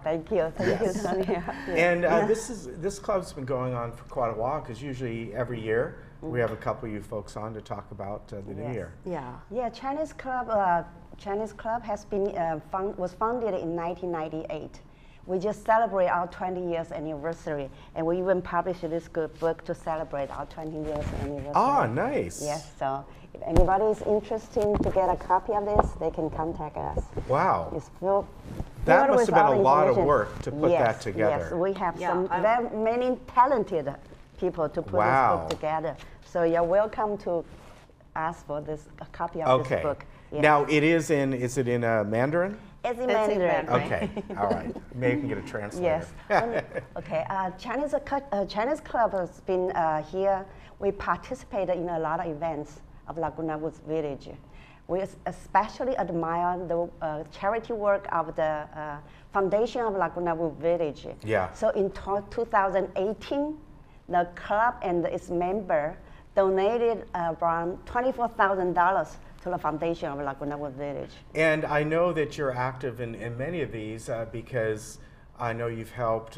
Thank you. Thank you, Tanya. And this club's been going on for quite a while, because usually every year we have a couple of you folks on to talk about the New Year. Yeah. Yeah, Chinese Club has been was founded in 1998. We just celebrate our 20 years anniversary, and we even published this good book to celebrate our 20 years anniversary. Ah, nice. Yes, so if anybody is interested to get a copy of this, they can contact us. Wow. That must have been a lot of work to put that together. Yes, we have very many talented people to put this book together. So you're welcome to ask for a copy of this book. Yes. Now, is it in Mandarin? It's in Mandarin. Okay, all right. Maybe you can get a translator. Yes. Okay, Chinese Club has been here. We participated in a lot of events of Laguna Woods Village. We especially admire the charity work of the Foundation of Laguna Woods Village. Yeah. So in 2018, the club and its member donated around $24,000 to the Foundation of Laguna Woods Village. And I know that you're active in many of these because I know you've helped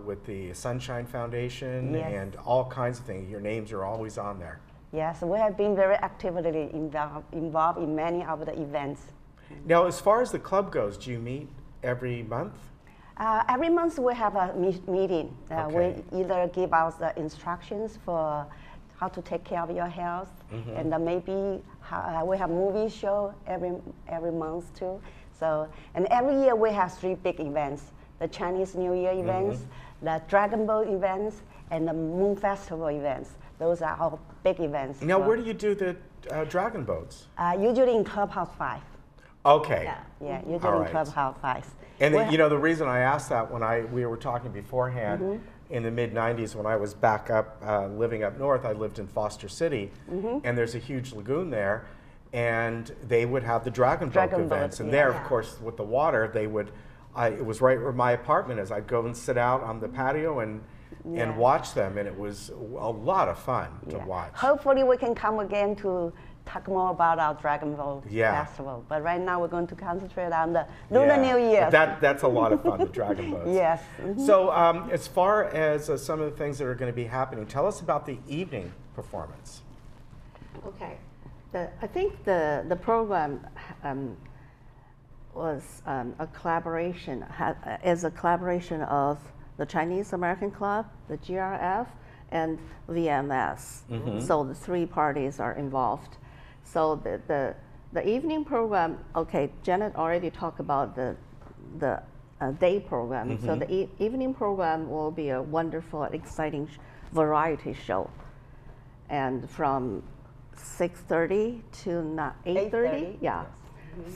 with the Sunshine Foundation and all kinds of things. Your names are always on there. Yes, we have been very actively involved in many of the events. Now, as far as the club goes, do you meet every month? Every month we have a meeting. Okay. We either give out the instructions for how to take care of your health, and maybe we have movie show every month too. So, and every year we have 3 big events: the Chinese New Year events, the Dragon Boat events, and the Moon Festival events. Those are our big events. Now, where do you do the Dragon Boats? Usually in Clubhouse 5. Okay. Yeah, usually in Clubhouse 5. And you know, the reason I asked that when we were talking beforehand, in the mid-90s when I was back up living up north, I lived in Foster City, and there's a huge lagoon there, and they would have the Dragon Boat events. And there, of course, with the water, they would, it was right where my apartment is. I'd go and sit out on the patio and watch them, and it was a lot of fun to watch. Hopefully we can come again to talk more about our Dragon Boat Festival. But right now we're going to concentrate on the Lunar New Year. That's a lot of fun, the Dragon Boats. Yes. So as far as some of the things that are going to be happening, tell us about the evening performance. Okay. I think the program was a collaboration, is a collaboration of the Chinese American Club, the GRF, and VMS. So the 3 parties are involved. So the evening program, okay, Janet already talked about the day program. So the evening program will be a wonderful, exciting variety show. And from 6:30 to 8:30, yeah.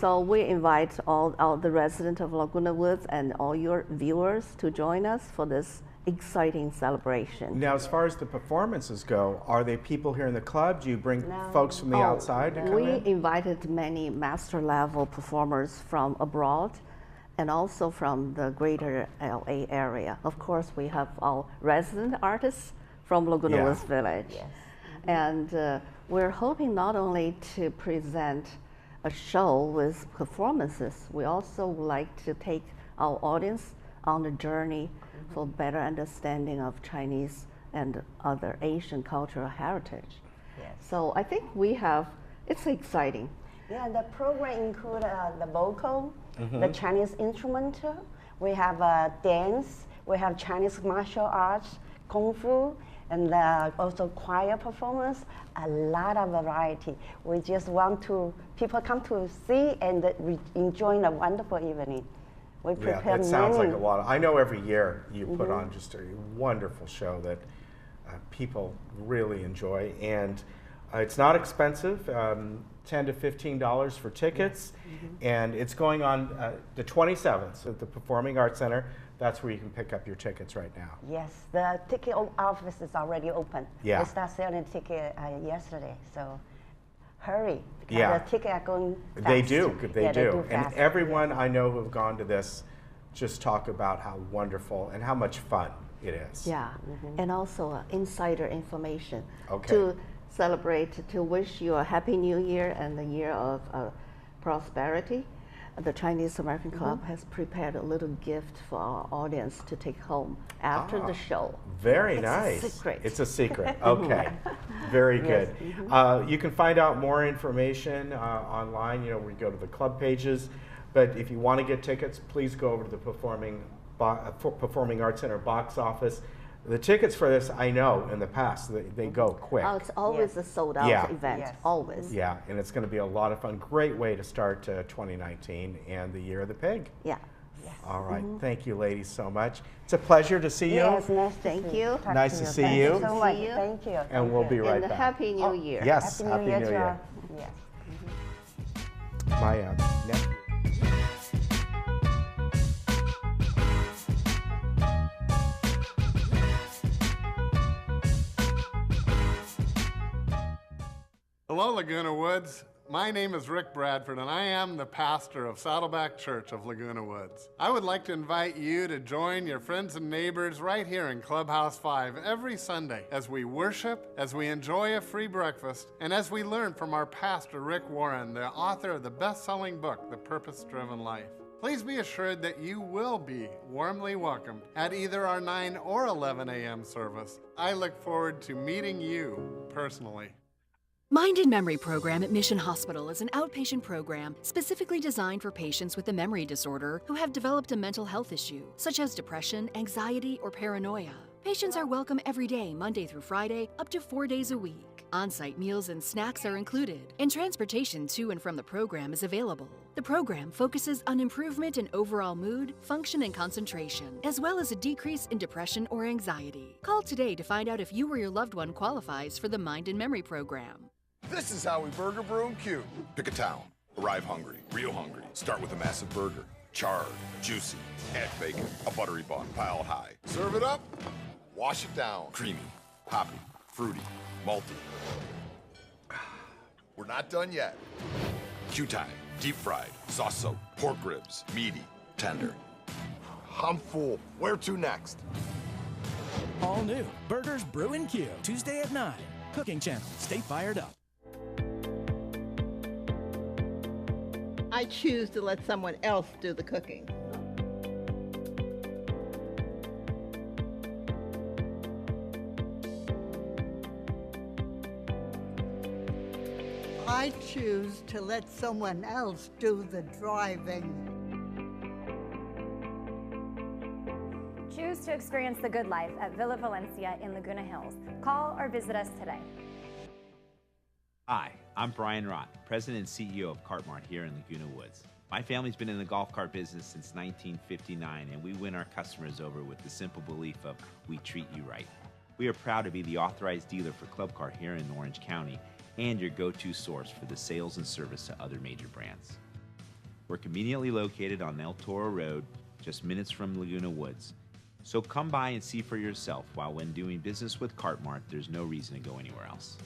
So we invite all the residents of Laguna Woods and all your viewers to join us for this exciting celebration. Now, as far as the performances go, are they people here in the club? Do you bring folks from the outside to come in? We invited many master level performers from abroad and also from the greater LA area. Of course, we have our resident artists from Laguna Woods Village. Yes. And we're hoping not only to present a show with performances, we also would like to take our audience on a journey for better understanding of Chinese and other Asian cultural heritage. Yes. So I think it's exciting. Yeah, the program includes the vocal, the Chinese instrumental, we have dance, we have Chinese martial arts, kung fu, and also choir performance, a lot of variety. We just want people come to see and enjoy a wonderful evening. We prepare it sounds like a lot. I know every year you put on just a wonderful show that people really enjoy, and it's not expensive, $10 to $15 for tickets, and it's going on the 27th at the Performing Arts Center. That's where you can pick up your tickets right now. Yes, the ticket office is already open. Yeah. They started selling tickets yesterday, so hurry. Because the tickets are going fast. They do. They do. And fast. everyone I know who have gone to this just talk about how wonderful and how much fun it is. Yeah, and also insider information Okay. to celebrate, to wish you a happy new year and a year of prosperity. The Chinese American Club has prepared a little gift for our audience to take home after the show. Very It's nice. a secret. It's a secret. Okay. Very good. You can find out more information online. You know, we go to the club pages. But if you want to get tickets, please go over to the Performing Arts Center box office. The tickets for this, I know, in the past, they go quick. Oh, it's always a sold-out event, always. Yeah, and it's going to be a lot of fun. Great way to start 2019 and the Year of the Pig. Yeah. All right. Thank you, ladies, so much. It's a pleasure to see you. Yes, nice to Thank see you. Nice to see Thank you. you so much. Thank you. And we'll be right and back. Happy New Year. Yes, Happy New Year. New Year. Yes. My nephew. Hello, Laguna Woods. My name is Rick Bradford, and I am the pastor of Saddleback Church of Laguna Woods. I would like to invite you to join your friends and neighbors right here in Clubhouse 5 every Sunday as we worship, as we enjoy a free breakfast, and as we learn from our pastor, Rick Warren, the author of the best-selling book, The Purpose-Driven Life. Please be assured that you will be warmly welcomed at either our 9 or 11 a.m. service. I look forward to meeting you personally. Mind and Memory Program at Mission Hospital is an outpatient program specifically designed for patients with a memory disorder who have developed a mental health issue, such as depression, anxiety, or paranoia. Patients are welcome every day, Monday through Friday, up to 4 days a week. On-site meals and snacks are included, and transportation to and from the program is available. The program focuses on improvement in overall mood, function, and concentration, as well as a decrease in depression or anxiety. Call today to find out if you or your loved one qualifies for the Mind and Memory Program. This is how we burger brew and cue. Pick a town. Arrive hungry, real hungry. Start with a massive burger. Charred, juicy, add bacon, a buttery bun, piled high. Serve it up, wash it down. Creamy, hoppy, fruity, malty. We're not done yet. Q-time, deep fried, sauce soaked, pork ribs, meaty, tender. I'm full. Where to next? All new Burgers Brew and Q, Tuesday at 9. Cooking Channel. Stay fired up. I choose to let someone else do the cooking. I choose to let someone else do the driving. Choose to experience the good life at Villa Valencia in Laguna Hills. Call or visit us today. Hi, I'm Brian Rott, President and CEO of Cartmart here in Laguna Woods. My family's been in the golf cart business since 1959, and we win our customers over with the simple belief of we treat you right. We are proud to be the authorized dealer for Club Cart here in Orange County and your go-to source for the sales and service to other major brands. We're conveniently located on El Toro Road, just minutes from Laguna Woods. So come by and see for yourself, while when doing business with Cartmart, there's no reason to go anywhere else.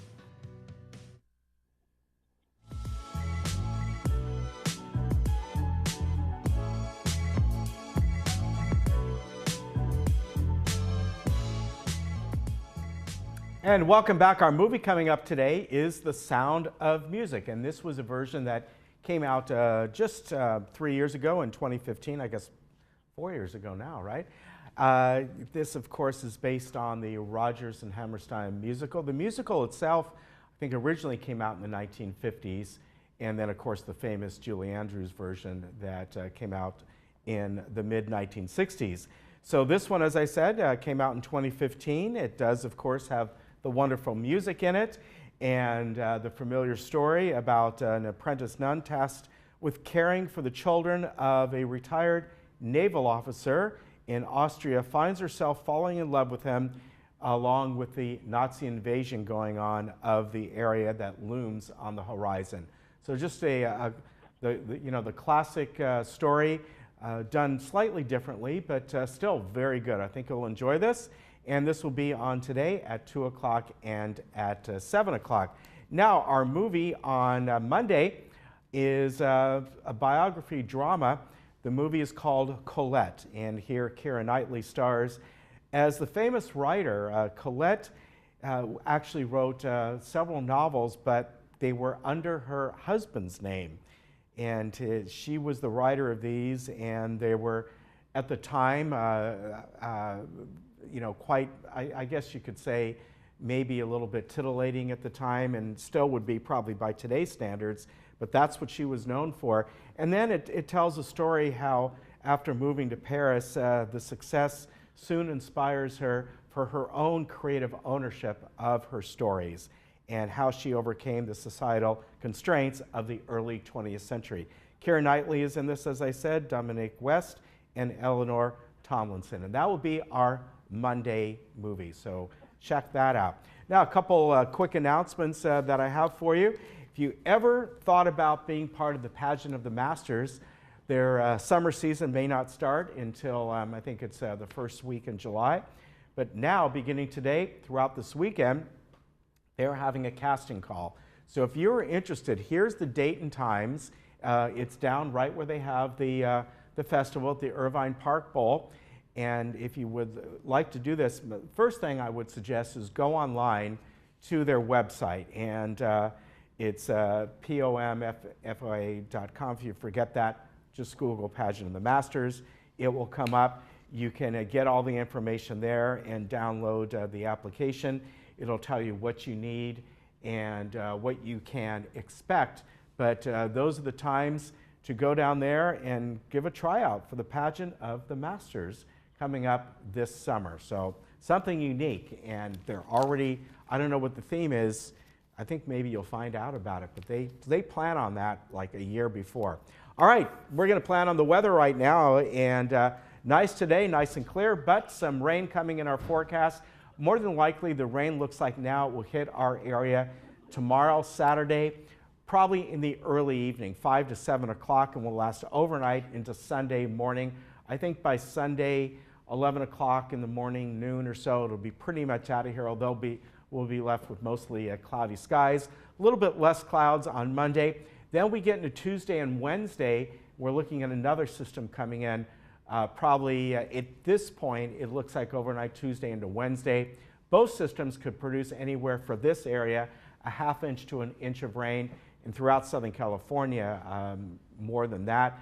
And welcome back. Our movie coming up today is The Sound of Music, and this was a version that came out just 3 years ago in 2015, I guess 4 years ago now, right? This, of course, is based on the Rodgers and Hammerstein musical. The musical itself, I think, originally came out in the 1950s, and then, of course, the famous Julie Andrews version that came out in the mid-1960s. So this one, as I said, came out in 2015. It does, of course, have the wonderful music in it, and the familiar story about an apprentice nun tasked with caring for the children of a retired naval officer in Austria finds herself falling in love with him, along with the Nazi invasion going on of the area that looms on the horizon. So just the classic story, done slightly differently, but still very good. I think you'll enjoy this. And this will be on today at 2 o'clock and at 7 o'clock. Now, our movie on Monday is a biography drama. The movie is called Colette, and here Keira Knightley stars as the famous writer. Colette actually wrote several novels, but they were under her husband's name. And she was the writer of these, and they were, at the time, quite, I guess you could say, maybe a little bit titillating at the time, and still would be probably by today's standards, but that's what she was known for. And then it tells a story how, after moving to Paris, the success soon inspires her for her own creative ownership of her stories, and how she overcame the societal constraints of the early 20th century. Keira Knightley is in this, as I said, Dominique West, and Eleanor Tomlinson, and that will be our Monday movie, so check that out. Now, a couple quick announcements that I have for you. If you ever thought about being part of the Pageant of the Masters, their summer season may not start until I think it's the first week in July, but now, beginning today, throughout this weekend, they're having a casting call. So if you're interested, here's the date and times. It's down right where they have the festival at the Irvine Park Bowl. And if you would like to do this, the first thing I would suggest is go online to their website. And it's pomfoa.com. If you forget that, just Google Pageant of the Masters. It will come up. You can get all the information there and download the application. It'll tell you what you need and what you can expect. But those are the times to go down there and give a tryout for the Pageant of the Masters coming up this summer. So something unique, and they're already, I don't know what the theme is. I think maybe you'll find out about it, but they plan on that like a year before. All right, we're going to plan on the weather right now, and nice today, nice and clear, but some rain coming in our forecast. More than likely, the rain looks like now it will hit our area tomorrow, Saturday, probably in the early evening, 5 to 7 o'clock, and will last overnight into Sunday morning. I think by Sunday, 11 o'clock in the morning, noon or so, it'll be pretty much out of here, although we'll be left with mostly cloudy skies. A little bit less clouds on Monday. Then we get into Tuesday and Wednesday. We're looking at another system coming in. Probably at this point, it looks like overnight Tuesday into Wednesday. Both systems could produce anywhere for this area a ½ inch to an inch of rain, and throughout Southern California, more than that.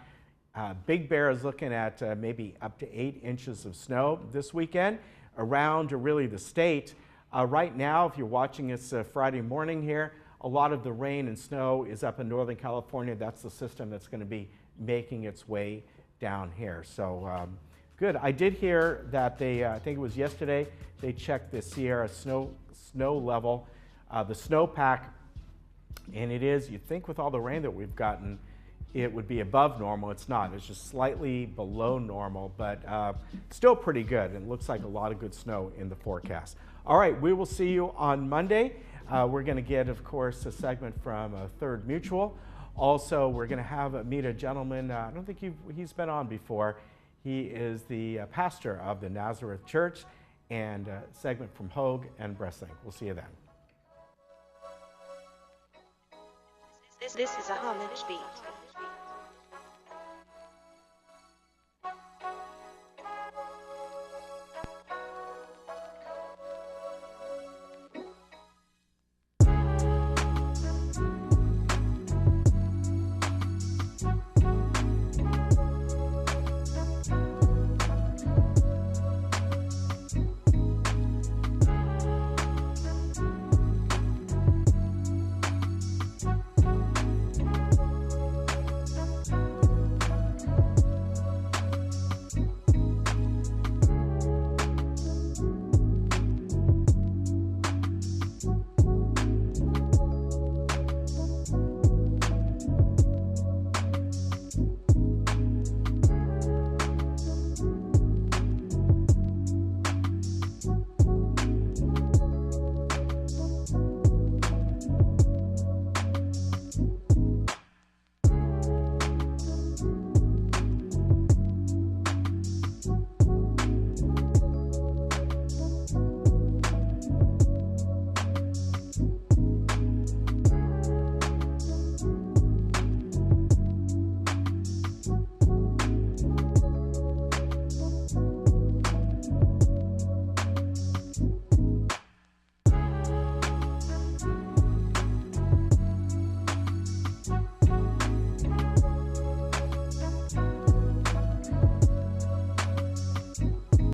Big Bear is looking at maybe up to 8 inches of snow this weekend around really the state. Right now, if you're watching us Friday morning here, a lot of the rain and snow is up in Northern California. That's the system that's going to be making its way down here. So good. I did hear that they, I think it was yesterday, they checked the Sierra snow level, the snowpack, and it is, you'd think with all the rain that we've gotten, it would be above normal. It's not. It's just slightly below normal, but still pretty good. And it looks like a lot of good snow in the forecast. All right, we will see you on Monday. We're going to get, of course, a segment from Third Mutual. Also, we're going to meet a gentleman, I don't think he's been on before. He is the pastor of the Nazareth Church, and a segment from Hogue and Bressing. We'll see you then. This is a homage beat.